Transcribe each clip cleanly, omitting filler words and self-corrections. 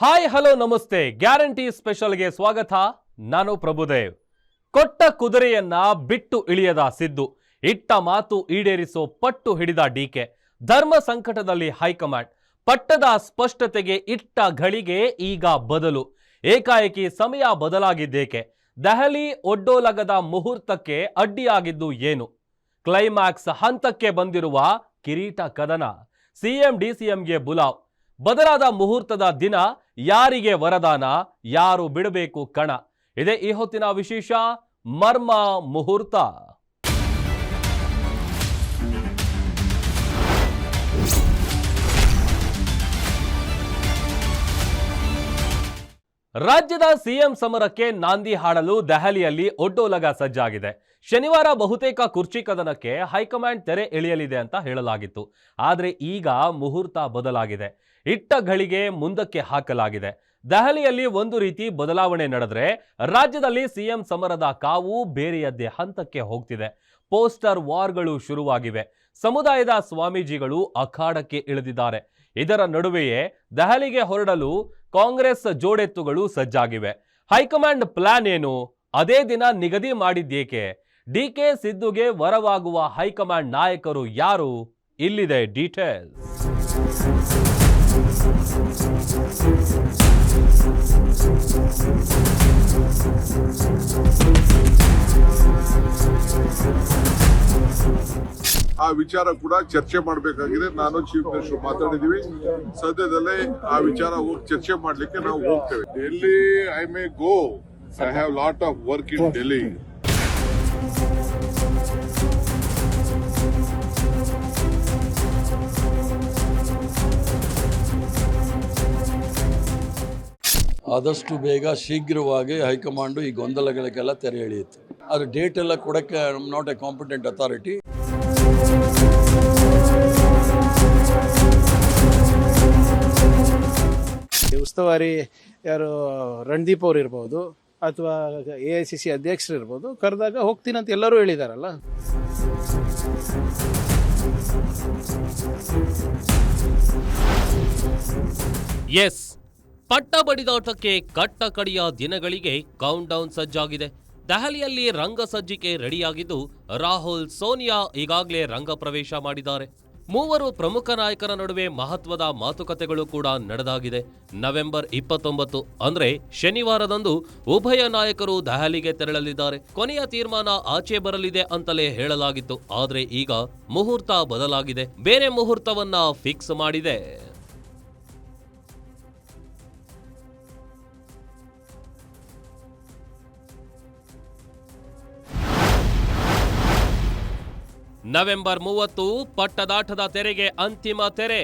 Hi hello ನಮಸ್ತೆ. Guarantee ಸ್ಪೆಷಲ್ಗೆ ಸ್ವಾಗತ. ನಾನು ಪ್ರಭುದೇವ್. ಕೊಟ್ಟ ಕುದುರೆಯನ್ನ ಬಿಟ್ಟು ಇಳಿಯದ ಸಿದ್ದು, ಇಟ್ಟ ಮಾತು ಈಡೇರಿಸೋ ಪಟ್ಟು ಹಿಡಿದ ಡಿಕೆ. ಧರ್ಮ ಸಂಕಟದಲ್ಲಿ ಹೈಕಮಾಂಡ್, ಪಟ್ಟದ ಸ್ಪಷ್ಟತೆಗೆ ಇಟ್ಟ ಘಳಿಗೆ ಈಗ ಬದಲು. ಏಕಾಏಕಿ ಸಮಯ ಬದಲಾಗಿದ್ದೇಕೆ? ದೆಹಲಿ ಒಡ್ಡೋಲಗದ ಮುಹೂರ್ತಕ್ಕೆ ಅಡ್ಡಿಯಾಗಿದ್ದು ಏನು? ಕ್ಲೈಮ್ಯಾಕ್ಸ್ ಹಂತಕ್ಕೆ ಬಂದಿರುವ ಕಿರೀಟ ಕದನ. ಸಿಎಂ ಡಿಸಿಎಂಗೆ ಬುಲಾವ್. ಬದಲಾದ ಮುಹೂರ್ತದ ದಿನ, ಯಾರಿಗೆ ವರದಾನ, ಯಾರು ಬಿಡಬೇಕು ಕಣ? ಇದೇ ಈ ಹೊತ್ತಿನ ವಿಶೇಷ ಮರ್ಮ ಮುಹೂರ್ತ. ರಾಜ್ಯದ ಸಿಎಂ ಸಮರಕ್ಕೆ ನಾಂದಿ ಹಾಡಲು ದೆಹಲಿಯಲ್ಲಿ ಒಡ್ಡೋಲಗ ಸಜ್ಜಾಗಿದೆ. ಶನಿವಾರ ಬಹುತೇಕ ಕುರ್ಚಿ ಕದನಕ್ಕೆ ಹೈಕಮಾಂಡ್ ತೆರೆ ಎಳೆಯಲಿದೆ ಅಂತ ಹೇಳಲಾಗಿತ್ತು. ಆದರೆ ಈಗ ಮುಹೂರ್ತ ಬದಲಾಗಿದೆ. ಇಟ್ಟ ಘಳಿಗೆ ಮುಂದಕ್ಕೆ ಹಾಕಲಾಗಿದೆ. ದೆಹಲಿಯಲ್ಲಿ ಒಂದು ರೀತಿ ಬದಲಾವಣೆ ನಡೆದ್ರೆ, ರಾಜ್ಯದಲ್ಲಿ ಸಿಎಂ ಸಮರದ ಕಾವು ಬೇರೆಯದ್ದೇ ಹಂತಕ್ಕೆ ಹೋಗ್ತಿದೆ. ಪೋಸ್ಟರ್ ವಾರ್ಗಳು ಶುರುವಾಗಿವೆ. ಸಮುದಾಯದ ಸ್ವಾಮೀಜಿಗಳು ಅಖಾಡಕ್ಕೆ ಇಳಿದಿದ್ದಾರೆ. ಇದರ ನಡುವೆಯೇ ದೆಹಲಿಗೆ ಹೊರಡಲು ಕಾಂಗ್ರೆಸ್ ಜೋಡೆತ್ತುಗಳು ಸಜ್ಜಾಗಿವೆ. ಹೈಕಮಾಂಡ್ ಪ್ಲಾನ್ ಏನು? ಅದೇ ದಿನ ನಿಗದಿ ಮಾಡಿದ್ದೇಕೆ? ಡಿಕೆ ಸಿದ್ದುಗೆ ವರವಾಗುವ ಹೈಕಮಾಂಡ್ ನಾಯಕರು ಯಾರು? ಇಲ್ಲಿದೆ ಡೀಟೇಲ್ಸ್. ಆ ವಿಚಾರ ಕೂಡ ಚರ್ಚೆ ಮಾಡಬೇಕಾಗಿದೆ. ನಾನು ಚೀಫ್ ಮಿನಿಸ್ಟರ್ ಮಾತಾಡಿದೀವಿ. ಸದ್ಯದಲ್ಲೇ ಆ ವಿಚಾರ ಚರ್ಚೆ ಮಾಡ್ಲಿಕ್ಕೆ ನಾವು ಹೋಗ್ತೇವೆ. Delhi I may go. I have lot of work in Delhi. ಆದಷ್ಟು ಬೇಗ ಶೀಘ್ರವಾಗಿ ಹೈಕಮಾಂಡು ಈ ಗೊಂದಲಗಳಿಗೆಲ್ಲ ತೆರೆ ಎಳೆಯುತ್ತೆ. ಅದು ಡೇಟ್ ಎಲ್ಲ ಕೊಡೋಕ್ಕೆ I am not A competent authority. ಉಸ್ತುವಾರಿ ಯಾರು ರಣದೀಪ್ ಅವ್ರು ಇರ್ಬೋದು, ಅಥವಾ AICC ಅಧ್ಯಕ್ಷರು ಇರ್ಬೋದು, ಕರೆದಾಗ ಹೋಗ್ತೀನಿ ಅಂತ ಎಲ್ಲರೂ ಹೇಳಿದಾರಲ್ಲ. ಎಸ್, ಪಟ್ಟ ಬಡಿದಾಟಕ್ಕೆ ಕಟ್ಟ ಕಡಿಯ ದಿನಗಳಿಗೆ ಕೌಂಟ್ ಡೌನ್ ಸಜ್ಜಾಗಿದೆ. ದೆಹಲಿಯಲ್ಲಿ ರಂಗ ಸಜ್ಜಿಕೆ ರೆಡಿಯಾಗಿದ್ದು, ರಾಹುಲ್, ಸೋನಿಯಾ ಈಗಾಗಲೇ ರಂಗ ಪ್ರವೇಶ ಮಾಡಿದ್ದಾರೆ. ಮೂವರು ಪ್ರಮುಖ ನಾಯಕರ ನಡುವೆ ಮಹತ್ವದ ಮಾತುಕತೆಗಳು ಕೂಡ ನಡೆದಾಗಿದೆ. ನವೆಂಬರ್ 29 ಅಂದ್ರೆ ಶನಿವಾರದಂದು ಉಭಯ ನಾಯಕರು ದೆಹಲಿಗೆ ತೆರಳಲಿದ್ದಾರೆ. ಕೊನೆಯ ತೀರ್ಮಾನ ಆಚೆ ಬರಲಿದೆ ಅಂತಲೇ ಹೇಳಲಾಗಿತ್ತು. ಆದ್ರೆ ಈಗ ಮುಹೂರ್ತ ಬದಲಾಗಿದೆ. ಬೇರೆ ಮುಹೂರ್ತವನ್ನ ಫಿಕ್ಸ್ ಮಾಡಿದೆ. ನವೆಂಬರ್ 30 ಪಟ್ಟದಾಟದ ತೆರೆಗೆ ಅಂತಿಮ ತೆರೆ.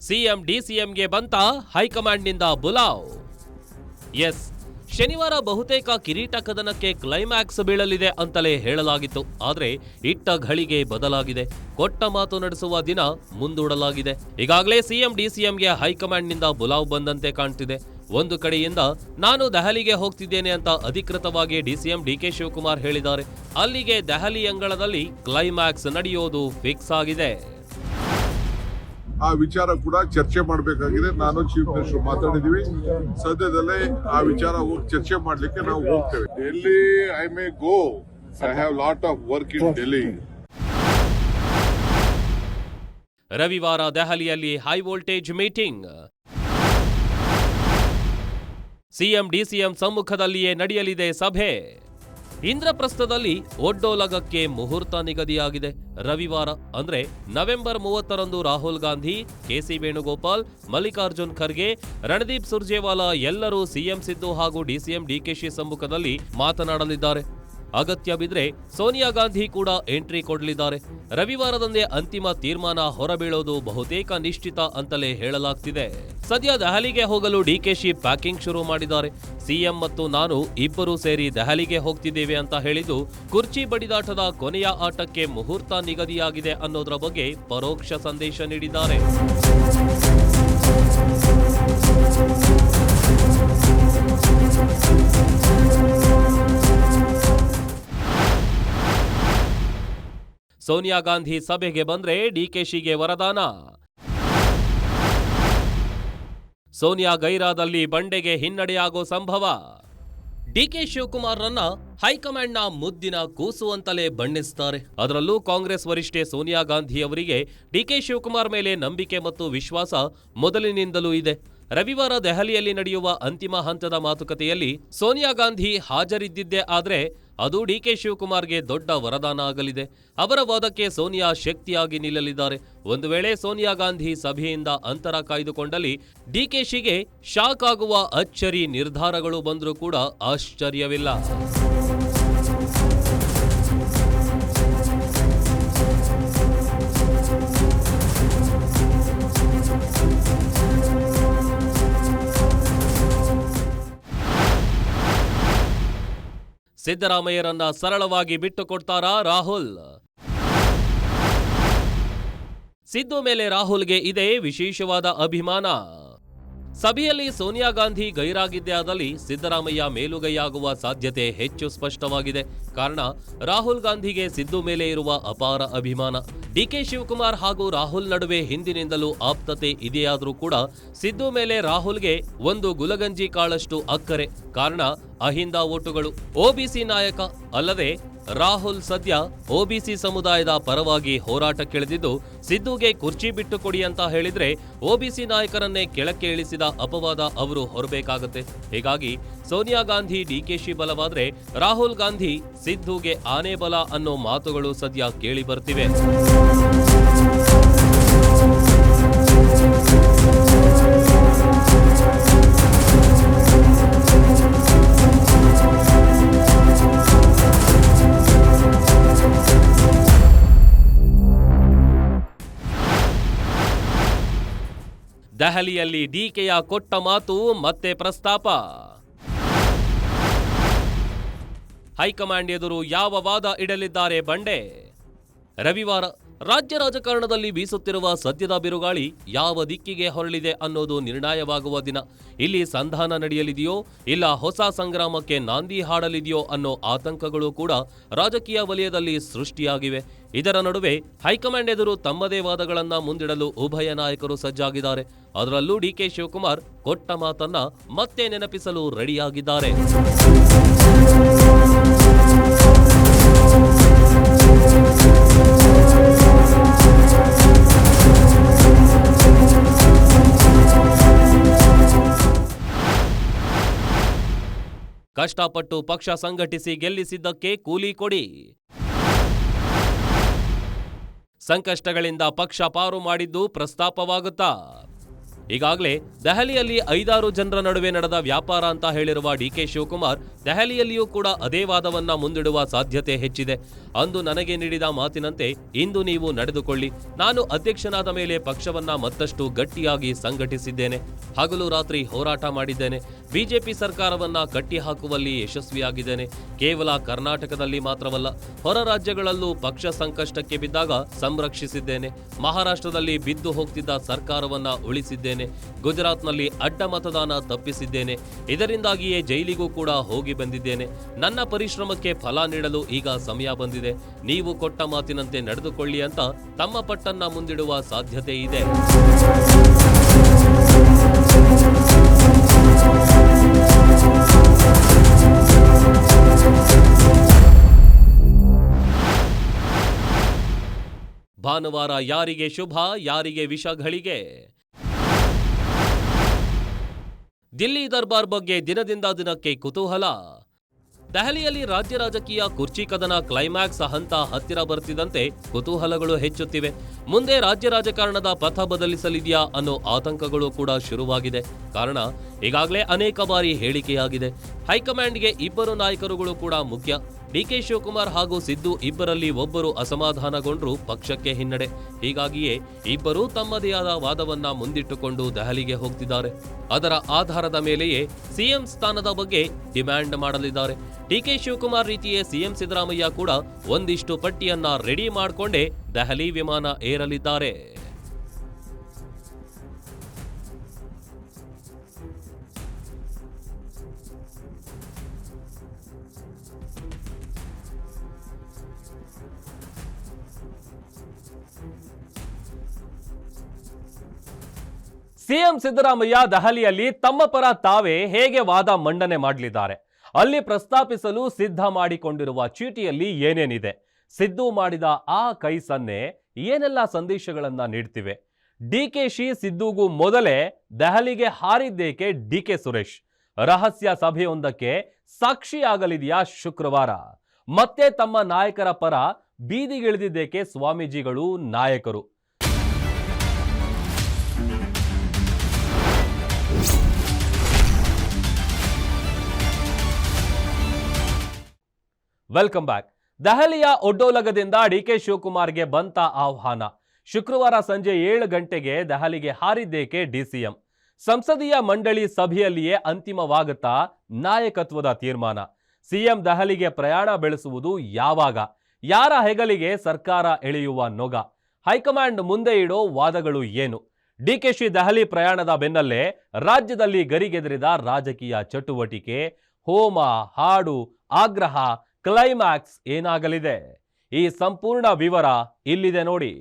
ಸಿಎಂ ಡಿಸಿಎಂಗೆ ಬಂತ ಹೈಕಮಾಂಡ್ನಿಂದ ಬುಲಾವ್. ಎಸ್, ಶನಿವಾರ ಬಹುತೇಕ ಕಿರೀಟ ಕದನಕ್ಕೆ ಕ್ಲೈಮ್ಯಾಕ್ಸ್ ಬೀಳಲಿದೆ ಅಂತಲೇ ಹೇಳಲಾಗಿತ್ತು. ಆದ್ರೆ ಇಟ್ಟ ಘಳಿಗೆ ಬದಲಾಗಿದೆ. ಕೊಟ್ಟ ಮಾತು ನಡೆಸುವ ದಿನ ಮುಂದೂಡಲಾಗಿದೆ. ಈಗಾಗಲೇ ಸಿಎಂ ಡಿಸಿಎಂಗೆ ಹೈಕಮಾಂಡ್ನಿಂದ ಬುಲಾವ್ ಬಂದಂತೆ ಕಾಣ್ತಿದೆ. ಒಂದು ಕಡೆಯಿಂದ ನಾನು ದೆಹಲಿಗೆ ಹೋಗ್ತಿದ್ದೇನೆ ಅಂತ ಅಧಿಕೃತವಾಗಿ ಡಿಸಿಎಂ ಡಿಕೆ ಶಿವಕುಮಾರ್ ಹೇಳಿದ್ದಾರೆ. ಅಲ್ಲಿಗೆ ದೆಹಲಿ ಅಂಗಳದಲ್ಲಿ ಕ್ಲೈಮ್ಯಾಕ್ಸ್ ನಡೆಯೋದು ಫಿಕ್ಸ್ ಆಗಿದೆ. ಆ ವಿಚಾರ ಕೂಡ ಚರ್ಚೆ ಮಾಡಬೇಕಾಗಿದೆ. ನಾನು ಚೀಫ್ ಮಿನಿಸ್ಟರ್ ಮಾತಾಡಿದೀವಿ. ಸದ್ಯದಲ್ಲೇ ಆ ವಿಚಾರ ಚರ್ಚೆ ಮಾಡ್ಲಿಕ್ಕೆ ನಾವು ಹೋಗ್ತೇವೆ. Delhi I may go. I have lot of work in Delhi. ರವಿವಾರ ದೆಹಲಿಯಲ್ಲಿ high voltage meeting. CM DCM ಸಮ್ಮುಖದಲ್ಲಿಯೇ ನಡೆಯಲಿದೆ ಸಭೆ. ಇಂದ್ರಪ್ರಸ್ಥದಲ್ಲಿ ಒಡ್ಡೋಲಗಕ್ಕೆ ಮುಹೂರ್ತ ನಿಗದಿಯಾಗಿದೆ. ರವಿವಾರ ಅಂದ್ರೆ ನವೆಂಬರ್ 30ರಂದು ರಾಹುಲ್ ಗಾಂಧಿ, ಕೆಸಿ ವೇಣುಗೋಪಾಲ್, ಮಲ್ಲಿಕಾರ್ಜುನ್ ಖರ್ಗೆ, ರಣದೀಪ್ ಸುರ್ಜೇವಾಲಾ ಎಲ್ಲರೂ ಸಿಎಂ ಸಿದ್ದು ಹಾಗೂ ಡಿಸಿಎಂ ಡಿಕೆಶಿ ಸಮ್ಮುಖದಲ್ಲಿ ಮಾತನಾಡಲಿದ್ದಾರೆ. ಅಗತ್ಯ ಬಿದ್ರೆ ಸೋನಿಯಾ ಗಾಂಧಿ ಕೂಡ ಎಂಟ್ರಿ ಕೊಡಲಿದ್ದಾರೆ. ರವಿವಾರದಂದೇ ಅಂತಿಮ ತೀರ್ಮಾನ ಹೊರಬೀಳೋದು ಬಹುತೇಕ ನಿಶ್ಚಿತ ಅಂತಲೇ ಹೇಳಲಾಗ್ತಿದೆ. ಸದ್ಯ ದೆಹಲಿಗೆ ಹೋಗಲು ಡಿಕೆಶಿ ಪ್ಯಾಕಿಂಗ್ ಶುರು ಮಾಡಿದ್ದಾರೆ. ಸಿಎಂ ಮತ್ತು ನಾನು ಇಬ್ಬರೂ ಸೇರಿ ದೆಹಲಿಗೆ ಹೋಗ್ತಿದ್ದೇವೆ ಅಂತ ಹೇಳಿದ್ದು, ಕುರ್ಚಿ ಬಡಿದಾಟದ ಕೊನೆಯ ಆಟಕ್ಕೆ ಮುಹೂರ್ತ ನಿಗದಿಯಾಗಿದೆ ಅನ್ನೋದ್ರ ಬಗ್ಗೆ ಪರೋಕ್ಷ ಸಂದೇಶ ನೀಡಿದ್ದಾರೆ. ಸೋನಿಯಾ ಗಾಂಧಿ ಸಭೆಗೆ ಬಂದ್ರೆ ಡಿಕೆಶಿಗೆ ವರದಾನ. ಸೋನಿಯಾ ಗೈರಾದಲ್ಲಿ ಬಂಡೆಗೆ ಹಿನ್ನಡೆಯಾಗೋ ಸಂಭವ. ಡಿಕೆ ಶಿವಕುಮಾರ್ರನ್ನ ಹೈಕಮಾಂಡ್ನ ಮುದ್ದಿನ ಕೂಸು ಅಂತಲೇ ಬಣ್ಣಿಸುತ್ತಾರೆ. ಅದರಲ್ಲೂ ಕಾಂಗ್ರೆಸ್ ವರಿಷ್ಠೆ ಸೋನಿಯಾ ಗಾಂಧಿ ಅವರಿಗೆ ಡಿಕೆ ಶಿವಕುಮಾರ್ ಮೇಲೆ ನಂಬಿಕೆ ಮತ್ತು ವಿಶ್ವಾಸ ಮೊದಲಿನಿಂದಲೂ ಇದೆ. ರವಿವಾರ ದೆಹಲಿಯಲ್ಲಿ ನಡೆಯುವ ಅಂತಿಮ ಹಂತದ ಮಾತುಕತೆಯಲ್ಲಿ ಸೋನಿಯಾ ಗಾಂಧಿ ಹಾಜರಿದ್ದಿದ್ದೇ ಆದರೆ ಅದು ಡಿಕೆ ಶಿವಕುಮಾರ್ಗೆ ದೊಡ್ಡ ವರದಾನ ಆಗಲಿದೆ. ಅವರ ವಾದಕ್ಕೆ ಸೋನಿಯಾ ಶಕ್ತಿಯಾಗಿ ನಿಲ್ಲಲಿದ್ದಾರೆ. ಒಂದು ವೇಳೆ ಸೋನಿಯಾ ಗಾಂಧಿ ಸಭೆಯಿಂದ ಅಂತರ ಕಾಯ್ದುಕೊಂಡಲ್ಲಿ ಡಿಕೆಶಿಗೆ ಶಾಕ್ ಆಗುವ ಅಚ್ಚರಿ ನಿರ್ಧಾರಗಳು ಬಂದರೂ ಕೂಡ ಆಶ್ಚರ್ಯವಿಲ್ಲ. ಸಿದ್ದರಾಮಯ್ಯರನ್ನ ಸರಳವಾಗಿ ಬಿಟ್ಟುಕೊಡ್ತಾರಾ ರಾಹುಲ್? ಸಿದ್ದು ಮೇಲೆ ರಾಹುಲ್ಗೆ ಇದೆ ವಿಶೇಷವಾದ ಅಭಿಮಾನ. ಸಭೆಯಲ್ಲಿ ಸೋನಿಯಾ ಗಾಂಧಿ ಗೈರಾಗಿದ್ದೇ ಆದಲ್ಲಿ ಸಿದ್ದರಾಮಯ್ಯ ಮೇಲುಗೈಯಾಗುವ ಸಾಧ್ಯತೆ ಹೆಚ್ಚು ಸ್ಪಷ್ಟವಾಗಿದೆ. ಕಾರಣ ರಾಹುಲ್ ಗಾಂಧಿಗೆ ಸಿದ್ದು ಮೇಲೆ ಇರುವ ಅಪಾರ ಅಭಿಮಾನ. ಡಿಕೆ ಶಿವಕುಮಾರ್ ಹಾಗೂ ರಾಹುಲ್ ನಡುವೆ ಹಿಂದಿನಿಂದಲೂ ಆಪ್ತತೆ ಇದೆಯಾದರೂ ಕೂಡ ಸಿದ್ದು ಮೇಲೆ ರಾಹುಲ್ಗೆ ಒಂದು ಗುಲಗಂಜಿ ಕಾಳಷ್ಟು ಅಕ್ಕರೆ. ಕಾರಣ ಅಹಿಂದ ಓಟುಗಳು. ಒಬಿಸಿ ನಾಯಕ ಅಲ್ಲದೆ ರಾಹುಲ್ ಸದ್ಯ ಒಬಿಸಿ ಸಮುದಾಯದ ಪರವಾಗಿ ಹೋರಾಟಕ್ಕಿಳಿದಿದ್ದು ಸಿದ್ದುಗೆ ಕುರ್ಚಿ ಬಿಟ್ಟು ಕೊಡಿ ಅಂತ ಹೇಳಿದ್ರೆ ಒಬಿಸಿ ನಾಯಕರನ್ನೇ ಕೆಳಕ್ಕೆ ಇಳಿಸಿದ ಅಪವಾದ ಅವರು ಹೊರಬೇಕಾಗತ್ತೆ. ಹೀಗಾಗಿ ಸೋನಿಯಾ ಗಾಂಧಿ ಡಿಕೆಶಿ ಬಲವಾದ್ರೆ ರಾಹುಲ್ ಗಾಂಧಿ ಸಿದ್ದುಗೆ ಆನೆ ಬಲ ಅನ್ನೋ ಮಾತುಗಳು ಸದ್ಯ ಕೇಳಿ ಬರ್ತಿವೆ. ದೆಹಲಿಯಲ್ಲಿ ಡಿಕೆಯ ಕೊಟ್ಟ ಮಾತು ಮತ್ತೆ ಪ್ರಸ್ತಾಪ. ಹೈಕಮಾಂಡ್ ಎದುರು ಯಾವ ವಾದ ಇಡಲಿದ್ದಾರೆ ಬಂಡೆ? ರವಿವಾರ ರಾಜ್ಯ ರಾಜಕಾರಣದಲ್ಲಿ ಬೀಸುತ್ತಿರುವ ಸದ್ಯದ ಬಿರುಗಾಳಿ ಯಾವ ದಿಕ್ಕಿಗೆ ಹೊರಳಿದೆ ಅನ್ನೋದು ನಿರ್ಣಯವಾಗುವ ದಿನ. ಇಲ್ಲಿ ಸಂಧಾನ ನಡೆಯಲಿದೆಯೋ ಇಲ್ಲ ಹೊಸ ಸಂಗ್ರಾಮಕ್ಕೆ ನಾಂದಿ ಹಾಡಲಿದೆಯೋ ಅನ್ನೋ ಆತಂಕಗಳು ಕೂಡ ರಾಜಕೀಯ ವಲಯದಲ್ಲಿ ಸೃಷ್ಟಿಯಾಗಿವೆ. ಇದರ ನಡುವೆ ಹೈಕಮಾಂಡ್ ಎದುರು ತಮ್ಮದೇ ವಾದಗಳನ್ನ ಮುಂದಿಡಲು ಉಭಯ ನಾಯಕರು ಸಜ್ಜಾಗಿದ್ದಾರೆ. ಅದರಲ್ಲೂ ಡಿಕೆ ಶಿವಕುಮಾರ್ ಕೊಟ್ಟ ಮಾತನ್ನ ಮತ್ತೆ ನೆನಪಿಸಲು ರೆಡಿಯಾಗಿದ್ದಾರೆ. ಕಷ್ಟಪಟ್ಟು ಪಕ್ಷ ಸಂಘಟಿಸಿ ಗೆಲ್ಲಿಸಿದ್ದಕ್ಕೆ ಕೂಲಿ ಕೊಡಿ. ಸಂಕಷ್ಟಗಳಿಂದ ಪಕ್ಷ ಪಾರು ಮಾಡಿದ್ದು ಪ್ರಸ್ತಾಪವಾಗುತ್ತಾ? ಈಗಾಗಲೇ ದೆಹಲಿಯಲ್ಲಿ 5-6 ಜನರ ನಡುವೆ ನಡೆದ ವ್ಯಾಪಾರ ಅಂತ ಹೇಳಿರುವ ಡಿಕೆ ಶಿವಕುಮಾರ್ ದೆಹಲಿಯಲ್ಲಿಯೂ ಕೂಡ ಅದೇ ವಾದವನ್ನ ಮುಂದಿಡುವ ಸಾಧ್ಯತೆ ಹೆಚ್ಚಿದೆ. ಅಂದು ನನಗೆ ನೀಡಿದ ಮಾತಿನಂತೆ ಇಂದು ನೀವು ನಡೆದುಕೊಳ್ಳಿ. ನಾನು ಅಧ್ಯಕ್ಷನಾದ ಮೇಲೆ ಪಕ್ಷವನ್ನ ಮತ್ತಷ್ಟು ಗಟ್ಟಿಯಾಗಿ ಸಂಘಟಿಸಿದ್ದೇನೆ. ಹಗಲು ರಾತ್ರಿ ಹೋರಾಟ ಮಾಡಿದ್ದೇನೆ. ಬಿಜೆಪಿ ಸರ್ಕಾರವನ್ನ ಕಟ್ಟಿಹಾಕುವಲ್ಲಿ ಯಶಸ್ವಿಯಾಗಿದ್ದೇನೆ. ಕೇವಲ ಕರ್ನಾಟಕದಲ್ಲಿ ಮಾತ್ರವಲ್ಲ, ಹೊರ ರಾಜ್ಯಗಳಲ್ಲೂ ಪಕ್ಷ ಸಂಕಷ್ಟಕ್ಕೆ ಬಿದ್ದಾಗ ಸಂರಕ್ಷಿಸಿದ್ದೇನೆ. ಮಹಾರಾಷ್ಟ್ರದಲ್ಲಿ ಬಿದ್ದು ಹೋಗ್ತಿದ್ದ ಸರ್ಕಾರವನ್ನ ಉಳಿಸಿದ್ದೇನೆ. ಗುಜರಾತ್ನಲ್ಲಿ ಅಡ್ಡ ಮತದಾನ ತಪ್ಪಿಸಿದ್ದೇನೆ. ಇದರಿಂದಾಗಿಯೇ ಜೈಲಿಗೂ ಕೂಡ ಹೋಗಿ ಬಂದಿದ್ದೇನೆ. ನನ್ನ ಪರಿಶ್ರಮಕ್ಕೆ ಫಲ ನೀಡಲು ಈಗ ಸಮಯ ಬಂದಿದೆ. ನೀವು ಕೊಟ್ಟ ಮಾತಿನಂತೆ ನಡೆದುಕೊಳ್ಳಿ ಅಂತ ತಮ್ಮ ಪಟ್ಟನ್ನ ಮುಂದಿಡುವ ಸಾಧ್ಯತೆ ಇದೆ. ಭಾನುವಾರ ಯಾರಿಗೆ ಶುಭ, ಯಾರಿಗೆ ವಿಷಗಳಿಗೆ? ದಿಲ್ಲಿ ದರ್ಬಾರ್ ಬಗ್ಗೆ ದಿನದಿಂದ ದಿನಕ್ಕೆ ಕುತೂಹಲ. ದೆಹಲಿಯಲ್ಲಿ ರಾಜ್ಯ ರಾಜಕೀಯ ಕುರ್ಚಿ ಕದನ ಕ್ಲೈಮ್ಯಾಕ್ಸ್ ಹಂತ ಹತ್ತಿರ ಬರ್ತಿದ್ದಂತೆ ಕುತೂಹಲಗಳು ಹೆಚ್ಚುತ್ತಿವೆ. ಮುಂದೆ ರಾಜ್ಯ ರಾಜಕಾರಣದ ಪಥ ಬದಲಿಸಲಿದೆಯಾ ಅನ್ನೋ ಆತಂಕಗಳು ಕೂಡ ಶುರುವಾಗಿದೆ. ಕಾರಣ ಈಗಾಗಲೇ ಅನೇಕ ಬಾರಿ ಹೇಳಿಕೆಯಾಗಿದೆ. ಹೈಕಮಾಂಡ್ಗೆ ಇಬ್ಬರು ನಾಯಕರುಗಳು ಕೂಡ ಮುಖ್ಯ. ಡಿಕೆ ಶಿವಕುಮಾರ್ ಹಾಗೂ ಸಿದ್ದು ಇಬ್ಬರಲ್ಲಿ ಒಬ್ಬರು ಅಸಮಾಧಾನಗೊಂಡ್ರು ಪಕ್ಷಕ್ಕೆ ಹಿನ್ನಡೆ. ಹೀಗಾಗಿಯೇ ಇಬ್ಬರೂ ತಮ್ಮದೇ ಆದ ವಾದವನ್ನ ಮುಂದಿಟ್ಟುಕೊಂಡು ದೆಹಲಿಗೆ ಹೋಗ್ತಿದ್ದಾರೆ. ಅದರ ಆಧಾರದ ಮೇಲೆಯೇ ಸಿಎಂ ಸ್ಥಾನದ ಬಗ್ಗೆ ಡಿಮ್ಯಾಂಡ್ ಮಾಡಲಿದ್ದಾರೆ. ಡಿಕೆ ಶಿವಕುಮಾರ್ ರೀತಿಯೇ ಸಿಎಂ ಸಿದ್ದರಾಮಯ್ಯ ಕೂಡ ಒಂದಿಷ್ಟು ಪಟ್ಟಿಯನ್ನ ರೆಡಿ ಮಾಡಿಕೊಂಡೇ ದೆಹಲಿ ವಿಮಾನ ಏರಲಿದ್ದಾರೆ. ಸಿಎಂ ಸಿದ್ದರಾಮಯ್ಯ ದೆಹಲಿಯಲ್ಲಿ ತಮ್ಮ ಪರ ತಾವೇ ಹೇಗೆ ವಾದ ಮಂಡನೆ ಮಾಡಲಿದ್ದಾರೆ? ಅಲ್ಲಿ ಪ್ರಸ್ತಾಪಿಸಲು ಸಿದ್ಧ ಮಾಡಿಕೊಂಡಿರುವ ಚೀಟಿಯಲ್ಲಿ ಏನೇನಿದೆ? ಸಿದ್ದು ಮಾಡಿದ ಆ ಕೈ ಸನ್ನೆ ಏನೆಲ್ಲ ಸಂದೇಶಗಳನ್ನ ನೀಡ್ತಿವೆ? ಡಿಕೆಶಿ ಸಿದ್ದುಗೂ ಮೊದಲೇ ದೆಹಲಿಗೆ ಹಾರಿದ್ದೇಕೆ ಡಿಕೆ ಸುರೇಶ್? ರಹಸ್ಯ ಸಭೆಯೊಂದಕ್ಕೆ ಸಾಕ್ಷಿಯಾಗಲಿದೆಯಾ ಶುಕ್ರವಾರ? ಮತ್ತೆ ತಮ್ಮ ನಾಯಕರ ಪರ ಬೀದಿಗಿಳಿದಿದ್ದೇಕೆ ಸ್ವಾಮೀಜಿಗಳು, ನಾಯಕರು? Welcome back. ದೆಹಲಿಯ ಒಡ್ಡೋಲಗದಿಂದ ಡಿಕೆ ಶಿವಕುಮಾರ್ಗೆ ಬಂತ ಆಹ್ವಾನ. ಶುಕ್ರವಾರ ಸಂಜೆ 7 ಗಂಟೆಗೆ ದೆಹಲಿಗೆ ಹಾರಿದ್ದೇಕೆ ಡಿಸಿಎಂ? ಸಂಸದೀಯ ಮಂಡಳಿ ಸಭೆಯಲ್ಲಿಯೇ ಅಂತಿಮವಾಗುತ್ತಾ ನಾಯಕತ್ವದ ತೀರ್ಮಾನ? ಸಿಎಂ ದೆಹಲಿಗೆ ಪ್ರಯಾಣ ಬೆಳೆಸುವುದು ಯಾವಾಗ? ಯಾರ ಹೆಗಲಿಗೆ ಸರ್ಕಾರ ಎಳೆಯುವ ನೊಗ? ಹೈಕಮಾಂಡ್ ಮುಂದೆ ಇಡೋ ವಾದಗಳು ಏನು? ಡಿಕೆಶಿ ದೆಹಲಿ ಪ್ರಯಾಣದ ಬೆನ್ನಲ್ಲೇ ರಾಜ್ಯದಲ್ಲಿ ಗರಿಗೆದರಿದ ರಾಜಕೀಯ ಚಟುವಟಿಕೆ, ಹೋಮ, ಹಾಡು, ಆಗ್ರಹ, ಕ್ಲೈಮ್ಯಾಕ್ಸ್ ಏನಾಗಲಿದೆ? ಈ ಸಂಪೂರ್ಣ ವಿವರ ಇಲ್ಲಿದೆ ನೋಡಿ.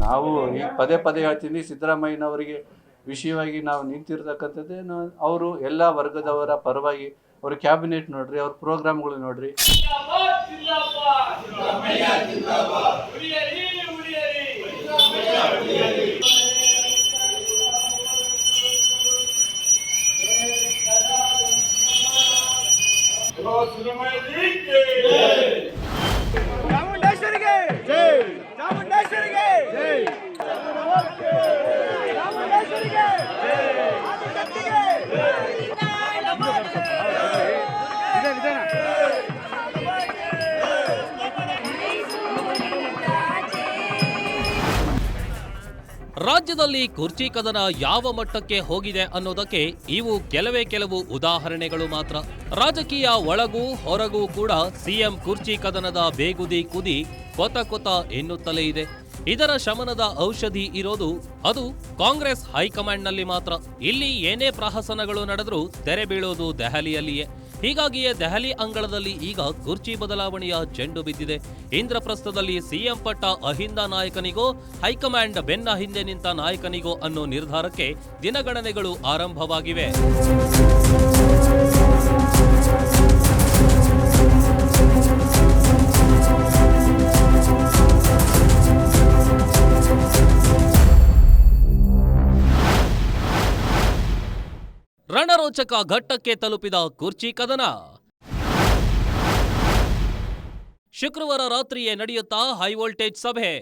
ನಾವು ಈಗ ಪದೇ ಪದೇ ಹೇಳ್ತೀನಿ, ಸಿದ್ದರಾಮಯ್ಯನವರಿಗೆ ವಿಷಯವಾಗಿ ನಾವು ನಿಂತಿರ್ತಕ್ಕಂಥದ್ದೇ. ಅವರು ಎಲ್ಲ ವರ್ಗದವರ ಪರವಾಗಿ ಅವ್ರ ಕ್ಯಾಬಿನೆಟ್ ನೋಡ್ರಿ, ಅವ್ರ ಪ್ರೋಗ್ರಾಮ್ಗಳು ನೋಡ್ರಿ. ರಾಜ್ಯದಲ್ಲಿ ಕುರ್ಚಿ ಕದನ ಯಾವ ಮಟ್ಟಕ್ಕೆ ಹೋಗಿದೆ ಅನ್ನೋದಕ್ಕೆ ಇವು ಕೆಲವು ಉದಾಹರಣೆಗಳು ಮಾತ್ರ. ರಾಜಕೀಯ ಒಳಗೂ ಹೊರಗೂ ಕೂಡ ಸಿಎಂ ಕುರ್ಚಿ ಕದನದ ಬೇಗುದಿ ಕುದಿ ಕೊತ ಕೊತ ಎನ್ನುತ್ತಲೇ ಇದೆ. ಇದರ ಶಮನದ ಔಷಧಿ ಇರೋದು ಅದು ಕಾಂಗ್ರೆಸ್ ಹೈಕಮಾಂಡ್ನಲ್ಲಿ ಮಾತ್ರ. ಇಲ್ಲಿ ಏನೇ ಪ್ರಹಸನಗಳು ನಡೆದರೂ ತೆರೆ ಬೀಳೋದು ದೆಹಲಿಯಲ್ಲಿಯೇ. ಹೀಗಾಗಿಯೇ ದೆಹಲಿ ಅಂಗಳದಲ್ಲಿ ಈಗ ಕುರ್ಚಿ ಬದಲಾವಣೆಯ ಚೆಂಡು ಬಿದ್ದಿದೆ. ಇಂದ್ರಪ್ರಸ್ಥದಲ್ಲಿ ಸಿಎಂ ಪಟ್ಟ ಅಹಿಂದ ನಾಯಕನಿಗೋ, ಹೈಕಮಾಂಡ್ ಬೆನ್ನ ಹಿಂದೆ ನಿಂತ ನಾಯಕನಿಗೋ ಅನ್ನೋ ನಿರ್ಧಾರಕ್ಕೆ ದಿನಗಣನೆಗಳು ಆರಂಭವಾಗಿವೆ. ರಣರೋಚಕ ಘಟ್ಟಕ್ಕೆ ತಲುಪಿದ ಕುರ್ಚಿ ಕದನ. ಶುಕ್ರವಾರ ರಾತ್ರಿಯೇ ನಡೆಯುತ್ತಾ ಹೈವೋಲ್ಟೇಜ್ ಸಭೆ.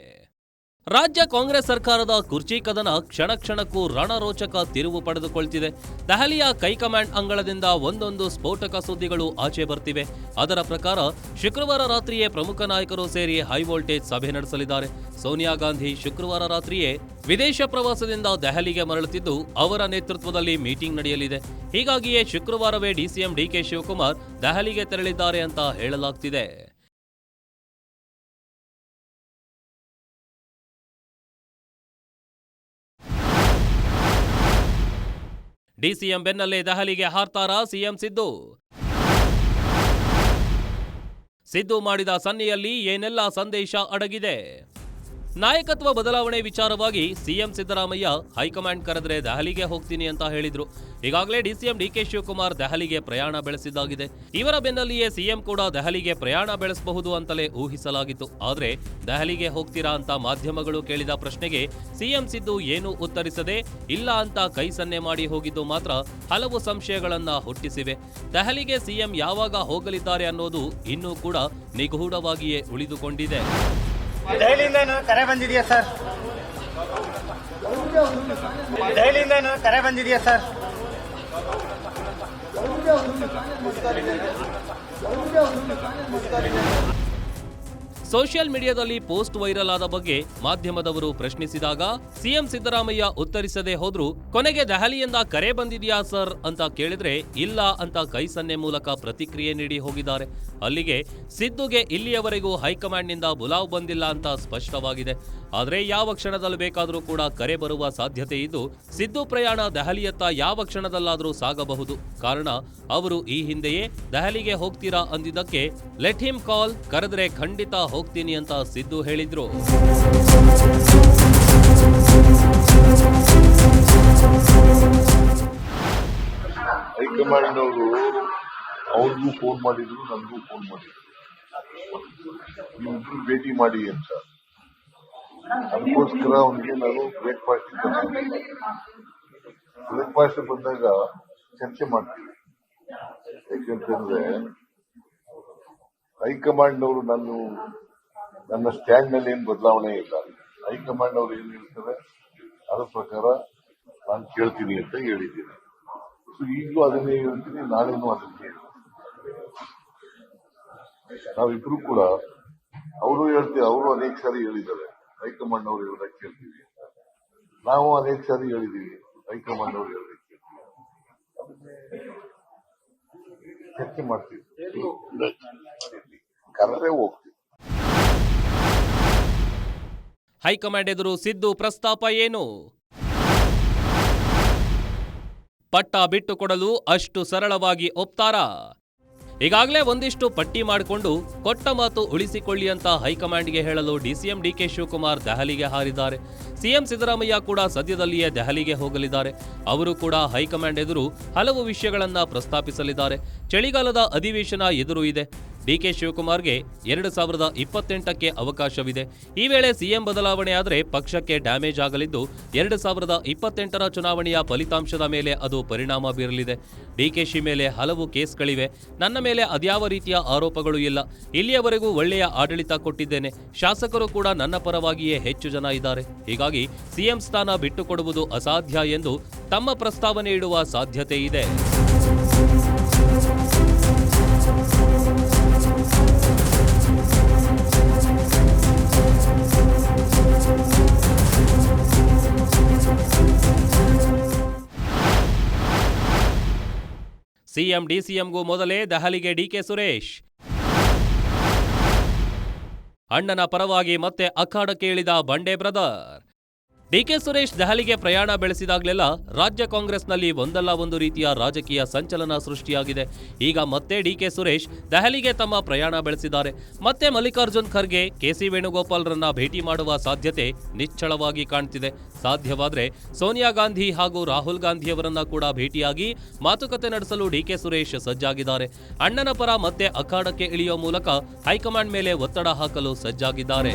ರಾಜ್ಯ ಕಾಂಗ್ರೆಸ್ ಸರ್ಕಾರದ ಕುರ್ಚಿ ಕದನ ಕ್ಷಣ ಕ್ಷಣಕ್ಕೂ ರಣರೋಚಕ ತಿರುವು ಪಡೆದುಕೊಳ್ತಿದೆ. ದೆಹಲಿಯ ಹೈಕಮಾಂಡ್ ಅಂಗಳದಿಂದ ಒಂದೊಂದು ಸ್ಫೋಟಕ ಸುದ್ದಿಗಳು ಆಚೆ ಬರ್ತಿವೆ. ಅದರ ಪ್ರಕಾರ ಶುಕ್ರವಾರ ರಾತ್ರಿಯೇ ಪ್ರಮುಖ ನಾಯಕರು ಸೇರಿ ಹೈವೋಲ್ಟೇಜ್ ಸಭೆ ನಡೆಸಲಿದ್ದಾರೆ. ಸೋನಿಯಾ ಗಾಂಧಿ ಶುಕ್ರವಾರ ರಾತ್ರಿಯೇ ವಿದೇಶ ಪ್ರವಾಸದಿಂದ ದೆಹಲಿಗೆ ಮರಳುತ್ತಿದ್ದು, ಅವರ ನೇತೃತ್ವದಲ್ಲಿ ಮೀಟಿಂಗ್ ನಡೆಯಲಿದೆ. ಹೀಗಾಗಿಯೇ ಶುಕ್ರವಾರವೇ ಡಿಸಿಎಂ ಡಿಕೆ ಶಿವಕುಮಾರ್ ದೆಹಲಿಗೆ ತೆರಳಿದ್ದಾರೆ ಅಂತ ಹೇಳಲಾಗ್ತಿದೆ. ಡಿಸಿಎಂ ಬೆನ್ನಲ್ಲೇ ದೆಹಲಿಗೆ ಹಾರ್ತಾರಾ ಸಿಎಂ ಸಿದ್ದು? ಸಿದ್ದು ಮಾಡಿದ ಸನ್ನೆಯಲ್ಲಿ ಏನೆಲ್ಲ ಸಂದೇಶ ಅಡಗಿದೆ? ನಾಯಕತ್ವ ಬದಲಾವಣೆ ವಿಚಾರವಾಗಿ ಸಿಎಂ ಸಿದ್ದರಾಮಯ್ಯ ಹೈಕಮಾಂಡ್ ಕರೆದ್ರೆ ದೆಹಲಿಗೆ ಹೋಗ್ತೀನಿ ಅಂತ ಹೇಳಿದ್ರು. ಈಗಾಗಲೇ ಡಿಸಿಎಂ ಡಿಕೆ ಶಿವಕುಮಾರ್ ದೆಹಲಿಗೆ ಪ್ರಯಾಣ ಬೆಳೆಸಿದ್ದಾಗಿದೆ. ಇವರ ಬೆನ್ನಲ್ಲಿಯೇ ಸಿಎಂ ಕೂಡ ದೆಹಲಿಗೆ ಪ್ರಯಾಣ ಬೆಳೆಸಬಹುದು ಅಂತಲೇ ಊಹಿಸಲಾಗಿತ್ತು. ಆದ್ರೆ ದೆಹಲಿಗೆ ಹೋಗ್ತೀರಾ ಅಂತ ಮಾಧ್ಯಮಗಳು ಕೇಳಿದ ಪ್ರಶ್ನೆಗೆ ಸಿಎಂ ಸಿದ್ದು ಏನೂ ಉತ್ತರಿಸದೆ ಇಲ್ಲ ಅಂತ ಕೈ ಸನ್ನೆ ಮಾಡಿ ಹೋಗಿದ್ದು ಮಾತ್ರ ಹಲವು ಸಂಶಯಗಳನ್ನ ಹುಟ್ಟಿಸಿವೆ. ದೆಹಲಿಗೆ ಸಿಎಂ ಯಾವಾಗ ಹೋಗಲಿದ್ದಾರೆ ಅನ್ನೋದು ಇನ್ನೂ ಕೂಡ ನಿಗೂಢವಾಗಿಯೇ ಉಳಿದುಕೊಂಡಿದೆ. ದೆಹಲಿಯಿಂದ ಕರೆ ಬಂದಿದೆಯಾ ಸರ್? ದೆಹಲಿಯಿಂದ ಕರೆ ಬಂದಿದೆಯಾ ಸರ್? ಸೋಷಿಯಲ್ ಮೀಡಿಯಾದಲ್ಲಿ ಪೋಸ್ಟ್ ವೈರಲ್ ಆದ ಬಗ್ಗೆ ಮಾಧ್ಯಮದವರು ಪ್ರಶ್ನಿಸಿದಾಗ ಸಿಎಂ ಸಿದ್ದರಾಮಯ್ಯ ಉತ್ತರಿಸದೆ ಹೋದ್ರು. ಕೊನೆಗೆ ದೆಹಲಿಯಿಂದ ಕರೆ ಬಂದಿದ್ಯಾ ಸರ್ ಅಂತ ಕೇಳಿದ್ರೆ ಇಲ್ಲ ಅಂತ ಕೈ ಸನ್ನೆ ಮೂಲಕ ಪ್ರತಿಕ್ರಿಯೆ ನೀಡಿ ಹೋಗಿದ್ದಾರೆ. ಅಲ್ಲಿಗೆ ಸಿದ್ದುಗೆ ಇಲ್ಲಿಯವರೆಗೂ ಹೈಕಮಾಂಡ್ನಿಂದ ಬುಲಾವ್ ಬಂದಿಲ್ಲ ಅಂತ ಸ್ಪಷ್ಟವಾಗಿದೆ. ಆದರೆ ಯಾವ ಕ್ಷಣದಲ್ಲಿ ಬೇಕಾದರೂ ಕೂಡ ಕರೆ ಬರುವ ಸಾಧ್ಯತೆ ಇದ್ದು ಸಿದ್ದು ಪ್ರಯಾಣ ದೆಹಲಿಯತ್ತ ಯಾವ ಕ್ಷಣದಲ್ಲಾದರೂ ಸಾಗಬಹುದು. ಕಾರಣ ಅವರು ಈ ಹಿಂದೆಯೇ ದೆಹಲಿಗೆ ಹೋಗ್ತೀರಾ ಅಂದಿದ್ದಕ್ಕೆ ಲೆಟ್ ಹಿಮ್ ಕಾಲ್, ಕರೆದ್ರೆ ಖಂಡಿತ ಹೋಗ್ತೀನಿ ಅಂತ ಸಿದ್ದು ಹೇಳಿದ್ರು. ಹೈಕಮಾಂಡ್ ಅವರು ಅವ್ರಿಗೂ ಫೋನ್ ಮಾಡಿದ್ರು, ನನಗೂ ಫೋನ್ ಮಾಡಿದ್ರು, ನೀವಿಬ್ರು ಭೇಟಿ ಮಾಡಿ ಅಂತ. ಅದಕ್ಕೋಸ್ಕರ ಅವನಿಗೆ ನಾನು ಬ್ರೇಕ್ಫಾಸ್ಟ್ ಬಂದಾಗ ಚರ್ಚೆ ಮಾಡ್ತೀವಿ. ಯಾಕೆಂತಂದ್ರೆ ಹೈಕಮಾಂಡ್ನವರು ನನ್ನ ಸ್ಟ್ಯಾಂಡ್ ನಲ್ಲಿ ಏನು ಬದಲಾವಣೆ ಇಲ್ಲ. ಹೈಕಮಾಂಡ್ ಅವ್ರು ಏನ್ ಹೇಳ್ತಾರೆ ಅದ್ರ ಪ್ರಕಾರ ನಾನು ಕೇಳ್ತೀನಿ ಅಂತ ಹೇಳಿದ್ದೀನಿ. ಈಗಲೂ ಅದನ್ನೇ ಹೇಳ್ತೀನಿ, ನಾಳೆನೂ ಅದನ್ನೇ ಹೇಳ್ತೀನಿ. ನಾವಿಬ್ರು ಕೂಡ ಅವರು ಹೇಳ್ತೀವಿ, ಅವರು ಅನೇಕ ಸಾರಿ ಹೇಳಿದ್ದಾರೆ ಹೈಕಮಾಂಡ್ ಅವರು ಹೇಳೋದಕ್ಕೆ ಕೇಳ್ತೀವಿ, ನಾವು ಅನೇಕ ಸಾರಿ ಹೇಳಿದೀವಿ ಹೈಕಮಾಂಡ್ ಅವರು ಹೇಳೋದಕ್ಕೆ ಚರ್ಚೆ ಮಾಡ್ತೀವಿ, ಕರೆದ್ರೆ ಹೋಗ್ತೀವಿ. ಹೈಕಮಾಂಡ್ ಎದುರು ಸಿದ್ದು ಪ್ರಸ್ತಾಪ ಏನು? ಪಟ್ಟ ಬಿಟ್ಟುಕೊಡಲು ಅಷ್ಟು ಸರಳವಾಗಿ ಒಪ್ತಾರಾ? ಈಗಾಗಲೇ ಒಂದಿಷ್ಟು ಪಟ್ಟಿ ಮಾಡಿಕೊಂಡು ಕೊಟ್ಟ ಮಾತು ಉಳಿಸಿಕೊಳ್ಳಿ ಅಂತ ಹೈಕಮಾಂಡ್ಗೆ ಹೇಳಲು ಡಿಸಿಎಂ ಡಿಕೆ ಶಿವಕುಮಾರ್ ದೆಹಲಿಗೆ ಹಾರಿದ್ದಾರೆ. ಸಿಎಂ ಸಿದ್ದರಾಮಯ್ಯ ಕೂಡ ಸದ್ಯದಲ್ಲಿಯೇ ದೆಹಲಿಗೆ ಹೋಗಲಿದ್ದಾರೆ. ಅವರು ಕೂಡ ಹೈಕಮಾಂಡ್ ಎದುರು ಹಲವು ವಿಷಯಗಳನ್ನ ಪ್ರಸ್ತಾಪಿಸಲಿದ್ದಾರೆ. ಚಳಿಗಾಲದ ಅಧಿವೇಶನ ಎದುರು ಇದೆ. ಡಿಕೆ ಶಿವಕುಮಾರ್ಗೆ 2028ಕ್ಕೆ ಅವಕಾಶವಿದೆ. ಈ ವೇಳೆ ಸಿಎಂ ಬದಲಾವಣೆ ಆದರೆ ಪಕ್ಷಕ್ಕೆ ಡ್ಯಾಮೇಜ್ ಆಗಲಿದ್ದು 2028ರ ಚುನಾವಣೆಯ ಫಲಿತಾಂಶದ ಮೇಲೆ ಅದು ಪರಿಣಾಮ ಬೀರಲಿದೆ. ಡಿಕೆಶಿ ಮೇಲೆ ಹಲವು ಕೇಸ್ಗಳಿವೆ. ನನ್ನ ಮೇಲೆ ಅದ್ಯಾವ ರೀತಿಯ ಆರೋಪಗಳು ಇಲ್ಲ. ಇಲ್ಲಿಯವರೆಗೂ ಒಳ್ಳೆಯ ಆಡಳಿತ ಕೊಟ್ಟಿದ್ದೇನೆ. ಶಾಸಕರು ಕೂಡ ನನ್ನ ಪರವಾಗಿಯೇ ಹೆಚ್ಚು ಜನ ಇದ್ದಾರೆ. ಹೀಗಾಗಿ ಸಿಎಂ ಸ್ಥಾನ ಬಿಟ್ಟುಕೊಡುವುದು ಅಸಾಧ್ಯ ಎಂದು ತಮ್ಮ ಪ್ರಸ್ತಾವನೆ ಇಡುವ ಸಾಧ್ಯತೆ ಇದೆ. ಸಿಎಂ ಡಿಸಿಎಂಗೂ ಮೊದಲೇ ದೆಹಲಿಗೆ ಡಿಕೆ ಸುರೇಶ್. ಅಣ್ಣನ ಪರವಾಗಿ ಮತ್ತೆ ಅಖಾಡಕ್ಕೆ ಇಳಿದ ಬಂಡೆ ಬ್ರದರ್. ಡಿಕೆ ಸುರೇಶ್ ದೆಹಲಿಗೆ ಪ್ರಯಾಣ ಬೆಳೆಸಿದಾಗಲೆಲ್ಲ ರಾಜ್ಯ ಕಾಂಗ್ರೆಸ್ನಲ್ಲಿ ಒಂದಲ್ಲ ಒಂದು ರೀತಿಯ ರಾಜಕೀಯ ಸಂಚಲನ ಸೃಷ್ಟಿಯಾಗಿದೆ. ಈಗ ಮತ್ತೆ ಡಿಕೆ ಸುರೇಶ್ ದೆಹಲಿಗೆ ತಮ್ಮ ಪ್ರಯಾಣ ಬೆಳೆಸಿದ್ದಾರೆ. ಮತ್ತೆ ಮಲ್ಲಿಕಾರ್ಜುನ್ ಖರ್ಗೆ, ಕೆಸಿ ವೇಣುಗೋಪಾಲ್ರನ್ನ ಭೇಟಿ ಮಾಡುವ ಸಾಧ್ಯತೆ ನಿಚ್ಚಳವಾಗಿ ಕಾಣ್ತಿದೆ. ಸಾಧ್ಯವಾದರೆ ಸೋನಿಯಾ ಗಾಂಧಿ ಹಾಗೂ ರಾಹುಲ್ ಗಾಂಧಿಯವರನ್ನ ಕೂಡ ಭೇಟಿಯಾಗಿ ಮಾತುಕತೆ ನಡೆಸಲು ಡಿಕೆ ಸುರೇಶ್ ಸಜ್ಜಾಗಿದ್ದಾರೆ. ಅಣ್ಣನ ಪರ ಮತ್ತೆ ಅಖಾಡಕ್ಕೆ ಇಳಿಯುವ ಮೂಲಕ ಹೈಕಮಾಂಡ್ ಮೇಲೆ ಒತ್ತಡ ಹಾಕಲು ಸಜ್ಜಾಗಿದ್ದಾರೆ.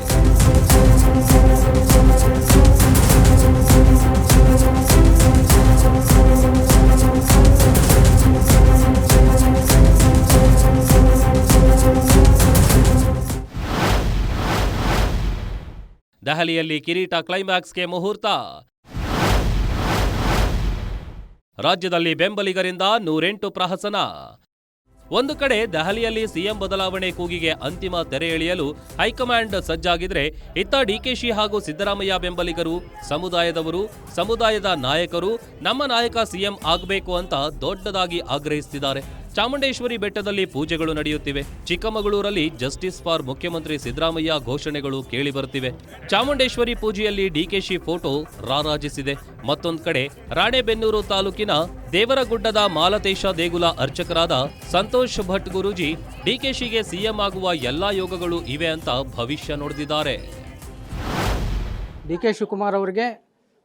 ದೆಹಲಿಯಲ್ಲಿ ಕಿರೀಟ ಕ್ಲೈಮ್ಯಾಕ್ಸ್ಗೆ ಮುಹೂರ್ತ. ರಾಜ್ಯದಲ್ಲಿ ಬೆಂಬಲಿಗರಿಂದ 108 ಪ್ರಹಸನ. ಒಂದು ಕಡೆ ದೆಹಲಿಯಲ್ಲಿ ಸಿಎಂ ಬದಲಾವಣೆ ಕೂಗಿಗೆ ಅಂತಿಮ ತೆರೆ ಎಳೆಯಲು ಹೈಕಮಾಂಡ್ ಸಜ್ಜಾಗಿದ್ರೆ, ಇತ್ತ ಡಿಕೆಶಿ ಹಾಗೂ ಸಿದ್ದರಾಮಯ್ಯ ಬೆಂಬಲಿಗರು, ಸಮುದಾಯದವರು, ಸಮುದಾಯದ ನಾಯಕರು ನಮ್ಮ ನಾಯಕ ಸಿಎಂ ಆಗಬೇಕು ಅಂತ ದೊಡ್ಡದಾಗಿ ಆಗ್ರಹಿಸುತ್ತಿದ್ದಾರೆ. ಚಾಮುಂಡೇಶ್ವರಿ ಬೆಟ್ಟದಲ್ಲಿ ಪೂಜೆಗಳು ನಡೆಯುತ್ತಿವೆ. ಚಿಕ್ಕಮಗಳೂರಲ್ಲಿ ಜಸ್ಟಿಸ್ ಫಾರ್ ಮುಖ್ಯಮಂತ್ರಿ ಸಿದ್ದರಾಮಯ್ಯ ಘೋಷಣೆಗಳು ಕೇಳಿ ಬರುತ್ತಿವೆ. ಚಾಮುಂಡೇಶ್ವರಿ ಪೂಜೆಯಲ್ಲಿ ಡಿಕೆಶಿ ಫೋಟೋ ರಾರಾಜಿಸಿದೆ. ಮತ್ತೊಂದು ಕಡೆ ರಾಣೆಬೆನ್ನೂರು ತಾಲೂಕಿನ ದೇವರಗುಡ್ಡದ ಮಾಲತೇಶ ದೇಗುಲ ಅರ್ಚಕರಾದ ಸಂತೋಷ್ ಭಟ್ ಗುರೂಜಿ ಡಿಕೆಶಿಗೆ ಸಿಎಂ ಆಗುವ ಎಲ್ಲಾ ಯೋಗಗಳು ಇವೆ ಅಂತ ಭವಿಷ್ಯ ನುಡಿದಿದ್ದಾರೆ. ಡಿ ಕೆ ಶಿವಕುಮಾರ್ ಅವರಿಗೆ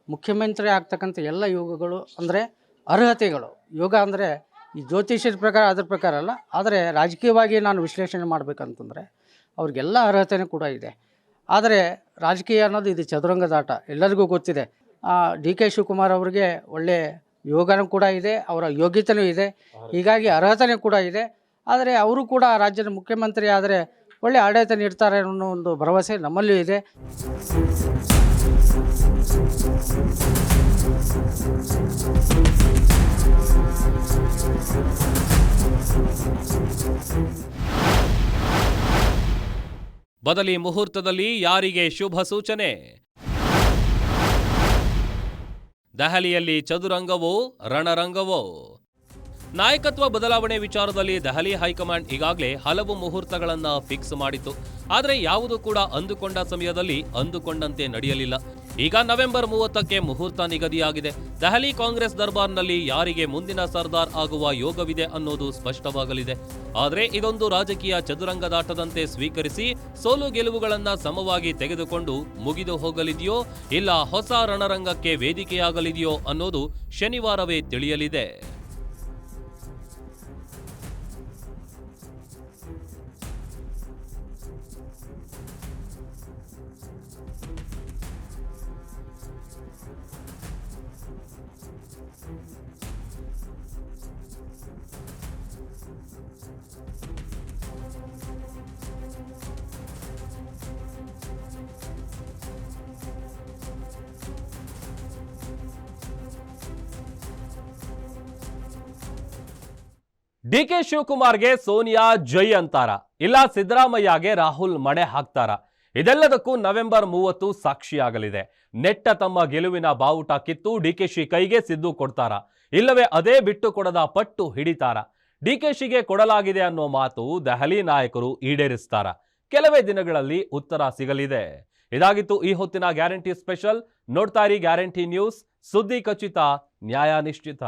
ಮುಖ್ಯಮಂತ್ರಿ ಆಗ್ತಕ್ಕಂಥ ಎಲ್ಲ ಯೋಗಗಳು ಅಂದರೆ ಅರ್ಹತೆಗಳು. ಯೋಗ ಅಂದರೆ ಈ ಜ್ಯೋತಿಷ್ಯದ ಪ್ರಕಾರ ಅದ್ರ ಪ್ರಕಾರ ಅಲ್ಲ, ಆದರೆ ರಾಜಕೀಯವಾಗಿ ನಾನು ವಿಶ್ಲೇಷಣೆ ಮಾಡಬೇಕಂತಂದರೆ ಅವ್ರಿಗೆಲ್ಲ ಅರ್ಹತೆಯೂ ಕೂಡ ಇದೆ. ಆದರೆ ರಾಜಕೀಯ ಅನ್ನೋದು ಇದು ಚದುರಂಗದಾಟ, ಎಲ್ಲರಿಗೂ ಗೊತ್ತಿದೆ. ಡಿ ಕೆ ಶಿವಕುಮಾರ್ ಅವರಿಗೆ ಒಳ್ಳೆಯ ಯೋಗನೂ ಕೂಡ ಇದೆ, ಅವರ ಯೋಗ್ಯತೆಯೂ ಇದೆ, ಹೀಗಾಗಿ ಅರ್ಹತೆಯೂ ಕೂಡ ಇದೆ. ಆದರೆ ಅವರು ಕೂಡ ರಾಜ್ಯದ ಮುಖ್ಯಮಂತ್ರಿ ಆದರೆ ಒಳ್ಳೆಯ ಆಡಳಿತ ನೀಡ್ತಾರೆ ಅನ್ನೋ ಒಂದು ಭರವಸೆ ನಮ್ಮಲ್ಲೂ ಇದೆ. ಬದಲಿ ಮುಹೂರ್ತದಲ್ಲಿ ಯಾರಿಗೆ ಶುಭ ಸೂಚನೆ? ದೆಹಲಿಯಲ್ಲಿ ಚದುರಂಗವೋ ರಣರಂಗವೋ? ನಾಯಕತ್ವ ಬದಲಾವಣೆ ವಿಚಾರದಲ್ಲಿ ದೆಹಲಿ ಹೈಕಮಾಂಡ್ ಈಗಾಗಲೇ ಹಲವು ಮುಹೂರ್ತಗಳನ್ನ ಫಿಕ್ಸ್ ಮಾಡಿತು. ಆದರೆ ಯಾವುದು ಕೂಡ ಅಂದುಕೊಂಡ ಸಮಯದಲ್ಲಿ ಅಂದುಕೊಂಡಂತೆ ನಡೆಯಲಿಲ್ಲ. ಈಗ ನವೆಂಬರ್ 30ಕ್ಕೆ ಮುಹೂರ್ತ ನಿಗದಿಯಾಗಿದೆ. ದೆಹಲಿ ಕಾಂಗ್ರೆಸ್ ದರ್ಬಾರ್ನಲ್ಲಿ ಯಾರಿಗೆ ಮುಂದಿನ ಸರ್ದಾರ್ ಆಗುವ ಯೋಗವಿದೆ ಅನ್ನೋದು ಸ್ಪಷ್ಟವಾಗಲಿದೆ. ಆದರೆ ಇದೊಂದು ರಾಜಕೀಯ ಚದುರಂಗದಾಟದಂತೆ ಸ್ವೀಕರಿಸಿ ಸೋಲು ಗೆಲುವುಗಳನ್ನ ಸಮವಾಗಿ ತೆಗೆದುಕೊಂಡು ಮುಗಿದು ಹೋಗಲಿದೆಯೋ ಇಲ್ಲ ಹೊಸ ರಣರಂಗಕ್ಕೆ ವೇದಿಕೆಯಾಗಲಿದೆಯೋ ಅನ್ನೋದು ಶನಿವಾರವೇ ತಿಳಿಯಲಿದೆ. ಡಿಕೆ ಶಿವಕುಮಾರ್ಗೆ ಸೋನಿಯಾ ಜೈ ಅಂತಾರ, ಇಲ್ಲ ಸಿದ್ದರಾಮಯ್ಯಗೆ ರಾಹುಲ್ ಮಣೆ ಹಾಕ್ತಾರ? ಇದೆಲ್ಲದಕ್ಕೂ ನವೆಂಬರ್ 30 ಸಾಕ್ಷಿಯಾಗಲಿದೆ. ನೆಟ್ಟ ತಮ್ಮ ಗೆಲುವಿನ ಬಾವುಟ ಕಿತ್ತು ಡಿಕೆಶಿ ಕೈಗೆ ಸಿದ್ದು ಕೊಡ್ತಾರ, ಇಲ್ಲವೇ ಅದೇ ಬಿಟ್ಟು ಕೊಡದ ಪಟ್ಟು ಹಿಡಿತಾರ? ಡಿಕೆಶಿಗೆ ಕೊಡಲಾಗಿದೆ ಅನ್ನೋ ಮಾತು ದೆಹಲಿ ನಾಯಕರು ಈಡೇರಿಸ್ತಾರ? ಕೆಲವೇ ದಿನಗಳಲ್ಲಿ ಉತ್ತರ ಸಿಗಲಿದೆ. ಇದಾಗಿತ್ತು ಈ ಹೊತ್ತಿನ ಗ್ಯಾರಂಟಿ ಸ್ಪೆಷಲ್. ನೋಡ್ತಾ ಇರಿ ಗ್ಯಾರಂಟಿ ನ್ಯೂಸ್, ಸುದ್ದಿ ಖಚಿತ, ನ್ಯಾಯ ನಿಶ್ಚಿತ.